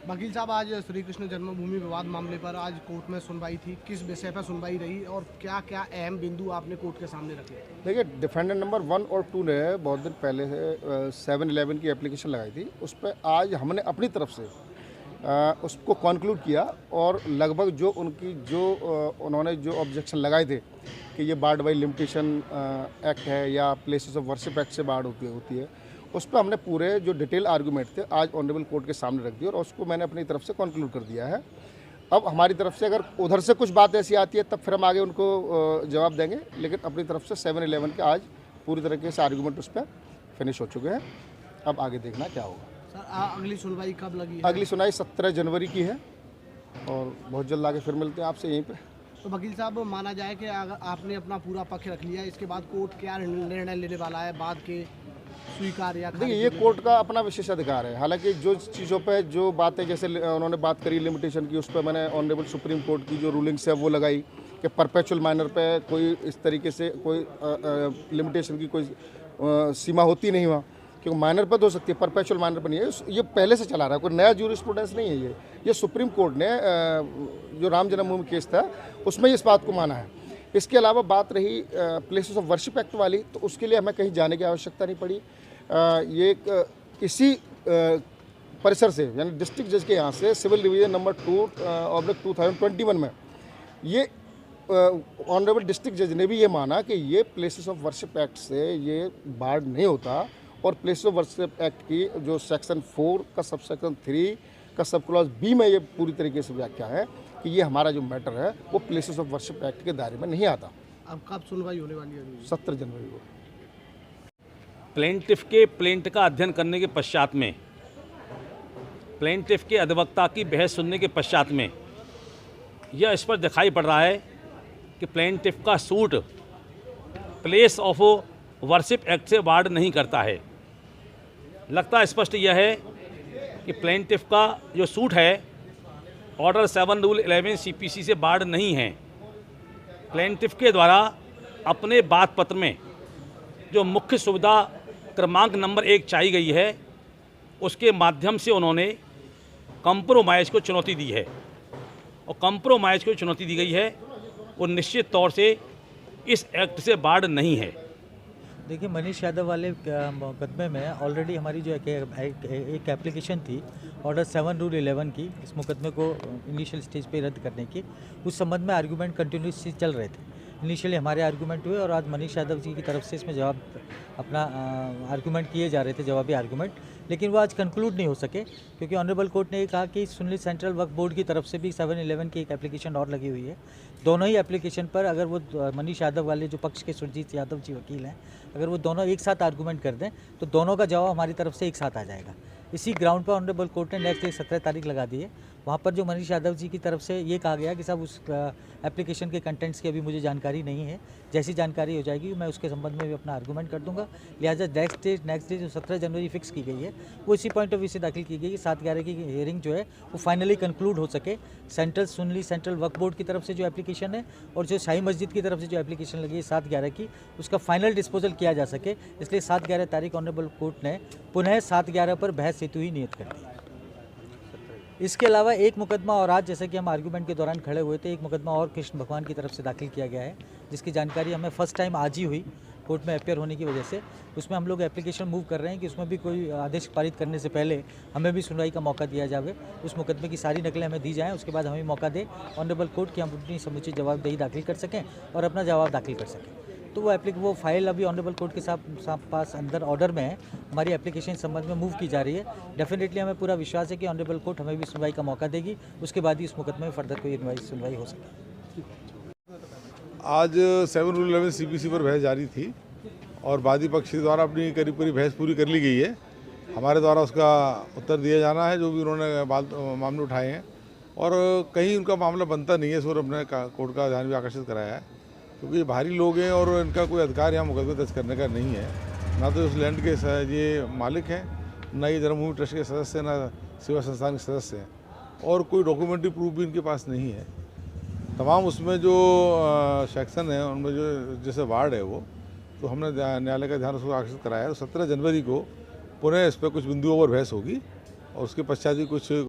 वकील साहब, आज श्री कृष्ण जन्मभूमि विवाद मामले पर आज कोर्ट में सुनवाई थी। किस विषय पर सुनवाई रही और क्या क्या अहम बिंदु आपने कोर्ट के सामने रखे? देखिए, डिफेंडेंट नंबर 1 और 2 ने बहुत दिन पहले से 7-11 की एप्लीकेशन लगाई थी। उस पर आज हमने अपनी तरफ से उसको कॉन्क्लूड किया और लगभग उन्होंने जो ऑब्जेक्शन लगाए थे कि ये बार्ड बाई लिमिटेशन एक्ट है या प्लेसेस ऑफ वर्शिप एक्ट से बाढ़ होती है, उस पर हमने पूरे जो डिटेल आर्गूमेंट थे आज ऑनरेबल कोर्ट के सामने रख दिए और उसको मैंने अपनी तरफ से कॉन्क्लूड कर दिया है। अब हमारी तरफ से अगर उधर से कुछ बात ऐसी आती है तब फिर हम आगे उनको जवाब देंगे, लेकिन अपनी तरफ से 7-11 के आज पूरी तरीके से आर्गूमेंट उस पर फिनिश हो चुके हैं। अब आगे देखना क्या होगा। सर, अगली सुनवाई कब लगी है? अगली सुनवाई 17 जनवरी की है और बहुत जल्द आगे फिर मिलते हैं आपसे यहीं पे। तो वकील साहब, माना जाए कि अगर आपने अपना पूरा पक्ष रख लिया, इसके बाद कोर्ट क्या निर्णय लेने वाला है बाद के स्वीकार या देखिए, ये कोर्ट का अपना विशेषाधिकार है। हालांकि जो चीज़ों पे जो बातें जैसे उन्होंने बात करी लिमिटेशन की, उस पर मैंने ऑनरेबल सुप्रीम कोर्ट की जो रूलिंग्स है वो लगाई कि परपेचुअल माइनर पे कोई इस तरीके से कोई लिमिटेशन की कोई सीमा होती नहीं वहाँ, क्योंकि माइनर पर हो सकती है, परपेचुअल माइनर पर नहीं है। ये पहले से चला रहा है, कोई नया जूरिस्प्रूडेंस नहीं है। ये सुप्रीम कोर्ट ने जो राम जन्मभूमि केस था उसमें इस बात को माना है। इसके अलावा बात रही प्लेसेस ऑफ वर्शिप एक्ट वाली, तो उसके लिए हमें कहीं जाने की आवश्यकता नहीं पड़ी। ये इसी परिसर से, यानी डिस्ट्रिक्ट जज के यहाँ से सिविल डिवीजन नंबर 2/2021 में ये ऑनरेबल डिस्ट्रिक्ट जज ने भी ये माना कि ये प्लेसेस ऑफ वर्शिप एक्ट से ये बार्ड नहीं होता और प्लेसेस ऑफ वर्शिप एक्ट की जो सेक्शन 4 का सब सेक्शन 3 का सब क्लॉज बी में ये पूरी तरीके से व्याख्या है कि ये हमारा जो मैटर है वो प्लेसेस ऑफ वर्शिप एक्ट के दायरे में नहीं आता। अब कब सुनवाई होने वाली है? 17 जनवरी को। प्लेंटिफ के प्लेंट का अध्ययन करने के पश्चात में, प्लेंटिफ के अधिवक्ता की बहस सुनने के पश्चात में यह इस पर दिखाई पड़ रहा है कि प्लेंटिफ का suit place of worship act से बाढ़ नहीं करता है। लगता स्पष्ट यह है कि प्लेंटिफ का जो सूट है ऑर्डर 7 रूल 11 CPC से बाढ़ नहीं है। प्लेंटिफ के द्वारा अपने बात पत्र में जो मुख्य सुविधा क्रमांक नंबर 1 चाहिए गई है, उसके माध्यम से उन्होंने कंप्रोमाइज़ को चुनौती दी है और कंप्रोमाइज़ को चुनौती दी गई है वो निश्चित तौर से इस एक्ट से बाढ़ नहीं है। देखिए, मनीष यादव वाले मुकदमे में ऑलरेडी हमारी जो एक एप्लीकेशन थी ऑर्डर 7 रूल 11 की, इस मुकदमे को इनिशियल स्टेज पे रद्द करने की, उस संबंध में आर्गूमेंट कंटिन्यूसली चल रहे थे। इनिशियली हमारे आर्गूमेंट हुए और आज मनीष यादव जी की तरफ से इसमें जवाब अपना आर्गूमेंट किए जा रहे थे, जवाबी आर्गूमेंट, लेकिन वो आज कंक्लूड नहीं हो सके क्योंकि ऑनरेबल कोर्ट ने ये कहा कि सुनली सेंट्रल वक्फ बोर्ड की तरफ से भी 7-11 की एक एप्लीकेशन और लगी हुई है। दोनों ही एप्लीकेशन पर अगर वो मनीष यादव वाले जो पक्ष के सुरजीत यादव जी वकील हैं, अगर वो दोनों एक साथ आर्गूमेंट कर दें तो दोनों का जवाब हमारी तरफ से एक साथ आ जाएगा। इसी ग्राउंड पर ऑनरेबल कोर्ट ने नेक्स्ट डे 17 तारीख लगा दी है। वहाँ पर जो मनीष यादव जी की तरफ से ये कहा गया कि साहब उस एप्लीकेशन के कंटेंट्स की अभी मुझे जानकारी नहीं है, जैसी जानकारी हो जाएगी मैं उसके संबंध में भी अपना आर्गूमेंट कर दूंगा। लिहाजा नेक्स्ट डे जो 17 जनवरी फिक्स की गई है वो इसी पॉइंट ऑफ व्यू से दाखिल की गई कि 7/11 की हियरिंग जो है वो फाइनली कंक्लूड हो सके। सुनली सेंट्रल वक्फ बोर्ड की तरफ से जो एप्लीकेशन है और जो शाही मस्जिद की तरफ से जो एप्लीकेशन लगी है 7/11 की, उसका फाइनल डिस्पोजल किया जा सके, इसलिए 7/11 तारीख ऑनरेबल कोर्ट ने पुनः 7/11 पर बहस हेतु ही नियत कर दी। इसके अलावा एक मुकदमा और आज, जैसे कि हम आर्गूमेंट के दौरान खड़े हुए थे, एक मुकदमा और कृष्ण भगवान की तरफ से दाखिल किया गया है, जिसकी जानकारी हमें फर्स्ट टाइम आज ही हुई कोर्ट में अपेयर होने की वजह से। उसमें हम लोग एप्लीकेशन मूव कर रहे हैं कि उसमें भी कोई आदेश पारित करने से पहले हमें भी सुनवाई का मौका दिया जाए, उस मुकदमे की सारी नकलें हमें दी जाएँ, उसके बाद हमें मौका दे ऑनरेबल कोर्ट कि हम अपनी समुचित जवाबदेही दाखिल कर सकें और अपना जवाब दाखिल कर सकें। तो वो फाइल अभी ऑनरेबल कोर्ट के पास अंदर ऑर्डर में है, हमारी एप्लीकेशन संबंध में मूव की जा रही है। डेफिनेटली हमें पूरा विश्वास है कि ऑनरेबल कोर्ट हमें भी सुनवाई का मौका देगी, उसके बाद ही इस मुकदमे में फर्दर कोई सुनवाई हो सके। आज 7 रूल 11 CPC पर बहस जारी थी और वादी पक्ष द्वारा अपनी करीब करीब बहस पूरी कर ली गई है। हमारे द्वारा उसका उत्तर दिया जाना है जो भी उन्होंने मामले उठाए हैं, और कहीं उनका मामला बनता नहीं है, इस पर अपने कोर्ट का ध्यान भी आकर्षित कराया है, क्योंकि ये भारी लोग हैं और इनका कोई अधिकार यहाँ मुकदमे दर्ज करने का नहीं है। ना तो उस लैंड के ये मालिक हैं, ना ये जन्मभूमि ट्रस्ट के सदस्य हैं, ना सेवा संस्थान के सदस्य हैं, और कोई डॉक्यूमेंट्री प्रूफ भी इनके पास नहीं है। तमाम उसमें जो सेक्शन है उनमें जो जैसे वार्ड है वो, तो हमने न्यायालय का ध्यान उसको आकर्षित कराया है। तो 17 जनवरी को पुनः इस पर कुछ बिंदुओं पर बहस होगी और उसके पश्चात भी कुछ